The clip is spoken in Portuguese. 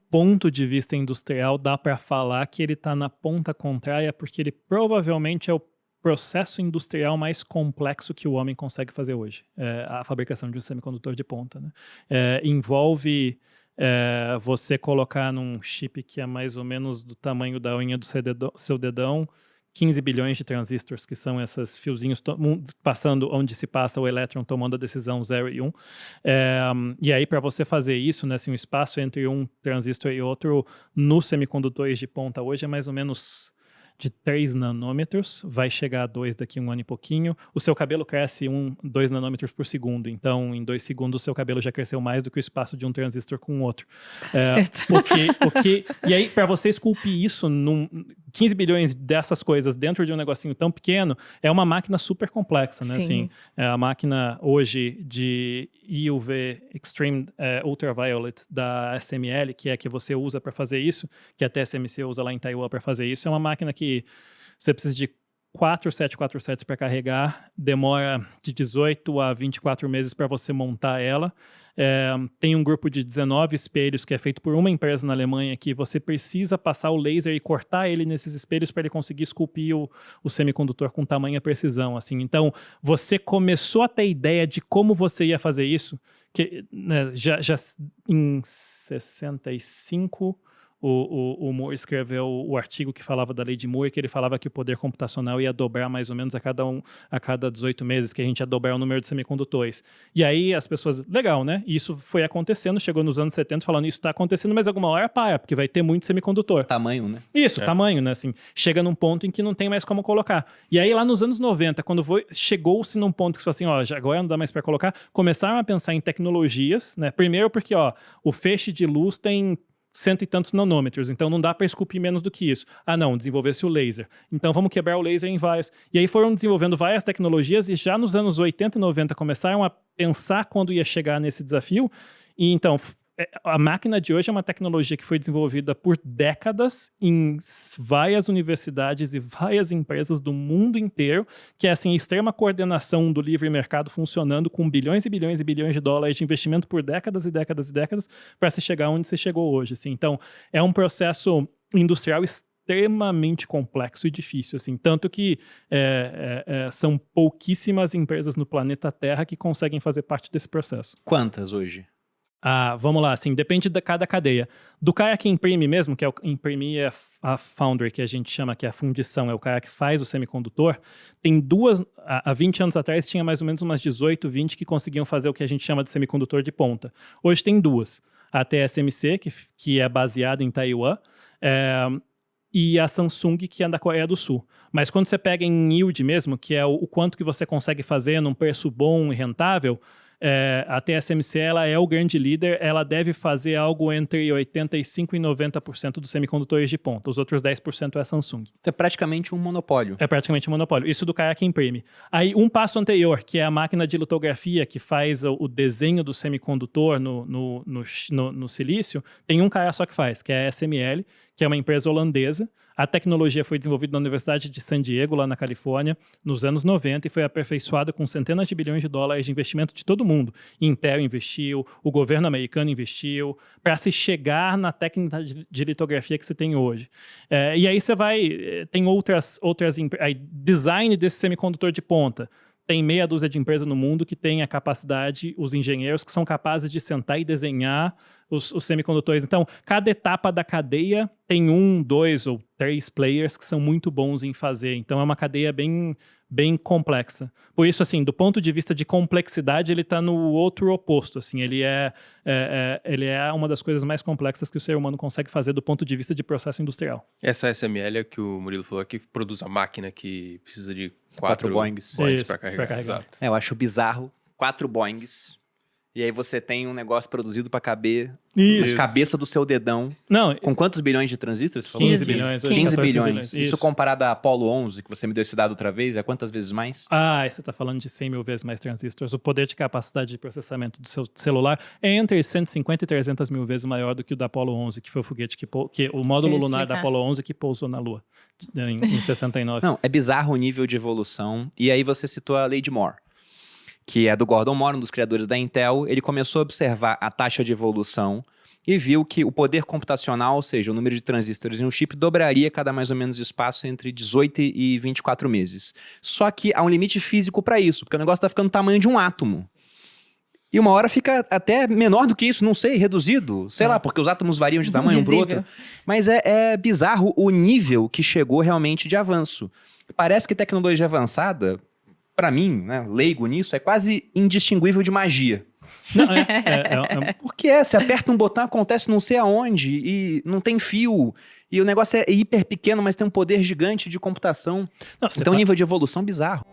ponto de vista industrial, dá para falar que ele está na ponta contrária, porque ele provavelmente é o processo industrial mais complexo que o homem consegue fazer hoje, a fabricação de um semicondutor de ponta, né? Envolve você colocar num chip que é mais ou menos do tamanho da unha do seu dedão, 15 bilhões de transistores, que são esses fiozinhos passando onde se passa o elétron, tomando a decisão 0 e 1. E aí, para você fazer isso, né, assim, o espaço entre um transistor e outro nos semicondutores de ponta hoje é mais ou menos de 3 nanômetros, vai chegar a 2 daqui a um ano e pouquinho. O seu cabelo cresce 2 nanômetros por segundo, então em 2 segundos o seu cabelo já cresceu mais do que o espaço de um transistor com o outro. E aí, para você esculpir isso, 15 bilhões dessas coisas dentro de um negocinho tão pequeno, é uma máquina super complexa, né? Assim, a máquina hoje de EUV Extreme Ultraviolet da SML, que é a que você usa para fazer isso, que a TSMC usa lá em Taiwan para fazer isso, é uma máquina que você precisa de 4 747 para carregar, demora de 18 a 24 meses para você montar ela. Tem um grupo de 19 espelhos que é feito por uma empresa na Alemanha que você precisa passar o laser e cortar ele nesses espelhos para ele conseguir esculpir o semicondutor com tamanha precisão. Assim. Então, você começou a ter ideia de como você ia fazer isso, que, né, já em 65... O Moore escreveu o artigo que falava da lei de Moore, que ele falava que o poder computacional ia dobrar mais ou menos a cada 18 meses, que a gente ia dobrar o número de semicondutores. E aí as pessoas, legal, né? E isso foi acontecendo, chegou nos anos 70 falando, isso está acontecendo, mas alguma hora para, porque vai ter muito semicondutor. Tamanho, né? Isso, tamanho, né? Assim, chega num ponto em que não tem mais como colocar. E aí lá nos anos 90, quando chegou-se num ponto que você falou assim, agora não dá mais para colocar, começaram a pensar em tecnologias, né? Primeiro porque, o feixe de luz tem 100 e tantos nanômetros, então não dá para esculpir menos do que isso. Não, desenvolvesse o laser. Então vamos quebrar o laser em vários. E aí foram desenvolvendo várias tecnologias e já nos anos 80 e 90 começaram a pensar quando ia chegar nesse desafio. E então, a máquina de hoje é uma tecnologia que foi desenvolvida por décadas em várias universidades e várias empresas do mundo inteiro, que é assim, extrema coordenação do livre mercado funcionando com bilhões e bilhões e bilhões de dólares de investimento por décadas e décadas e décadas para se chegar onde se chegou hoje. Assim. Então, é um processo industrial extremamente complexo e difícil, assim, tanto que são pouquíssimas empresas no planeta Terra que conseguem fazer parte desse processo. Quantas hoje? Vamos lá, assim, depende de cada cadeia. Do cara que imprime mesmo, que é imprimir a foundry, que a gente chama que é a fundição, é o cara que faz o semicondutor, tem duas, há 20 anos atrás tinha mais ou menos umas 18, 20 que conseguiam fazer o que a gente chama de semicondutor de ponta. Hoje tem duas, a TSMC, que é baseada em Taiwan, e a Samsung, que é da Coreia do Sul. Mas quando você pega em yield mesmo, que é o quanto que você consegue fazer num preço bom e rentável, a TSMC ela é o grande líder, ela deve fazer algo entre 85% e 90% dos semicondutores de ponta. Os outros 10% é a Samsung. É praticamente um monopólio. É praticamente um monopólio. Isso do cara que imprime. Aí, um passo anterior, que é a máquina de litografia, que faz o desenho do semicondutor no silício, tem um cara só que faz, que é a SML, que é uma empresa holandesa. A tecnologia foi desenvolvida na Universidade de San Diego, lá na Califórnia, nos anos 90 e foi aperfeiçoada com centenas de bilhões de dólares de investimento de todo mundo. Intel investiu, o governo americano investiu, para se chegar na técnica de litografia que você tem hoje. E aí você tem outras design desse semicondutor de ponta. Tem meia dúzia de empresas no mundo que tem a capacidade, os engenheiros que são capazes de sentar e desenhar os semicondutores. Então, cada etapa da cadeia tem 1, 2 ou 3 players que são muito bons em fazer. Então, é uma cadeia bem, bem complexa. Por isso, assim, do ponto de vista de complexidade, ele está no outro oposto. Assim, ele é uma das coisas mais complexas que o ser humano consegue fazer do ponto de vista de processo industrial. Essa SML é que o Murilo falou que produz a máquina que precisa de 4 Boeings para carregar. Exato. Eu acho bizarro, 4 Boeings. E aí você tem um negócio produzido para caber na cabeça do seu dedão. Não, com quantos bilhões de transistores? Você falou? 15 bilhões. 15 bilhões. Isso comparado à Apollo 11, que você me deu esse dado outra vez, é quantas vezes mais? Você está falando de 100 mil vezes mais transistores. O poder de capacidade de processamento do seu celular é entre 150 e 300 mil vezes maior do que o da Apollo 11, que foi o foguete que o módulo lunar da Apollo 11 que pousou na Lua em 69. Não, é bizarro o nível de evolução. E aí você citou a lei de Moore, que é do Gordon Moore, um dos criadores da Intel. Ele começou a observar a taxa de evolução e viu que o poder computacional, ou seja, o número de transistores em um chip, dobraria cada mais ou menos espaço entre 18 e 24 meses. Só que há um limite físico para isso, porque o negócio está ficando do tamanho de um átomo. E uma hora fica até menor do que isso, não sei, reduzido. Sei lá, porque os átomos variam de tamanho um pro outro. Mas é bizarro o nível que chegou realmente de avanço. Parece que tecnologia avançada, para mim, né, leigo nisso, é quase indistinguível de magia. Não, Porque você aperta um botão, acontece não sei aonde, e não tem fio, e o negócio é hiper pequeno, mas tem um poder gigante de computação. Então, nível de evolução bizarro.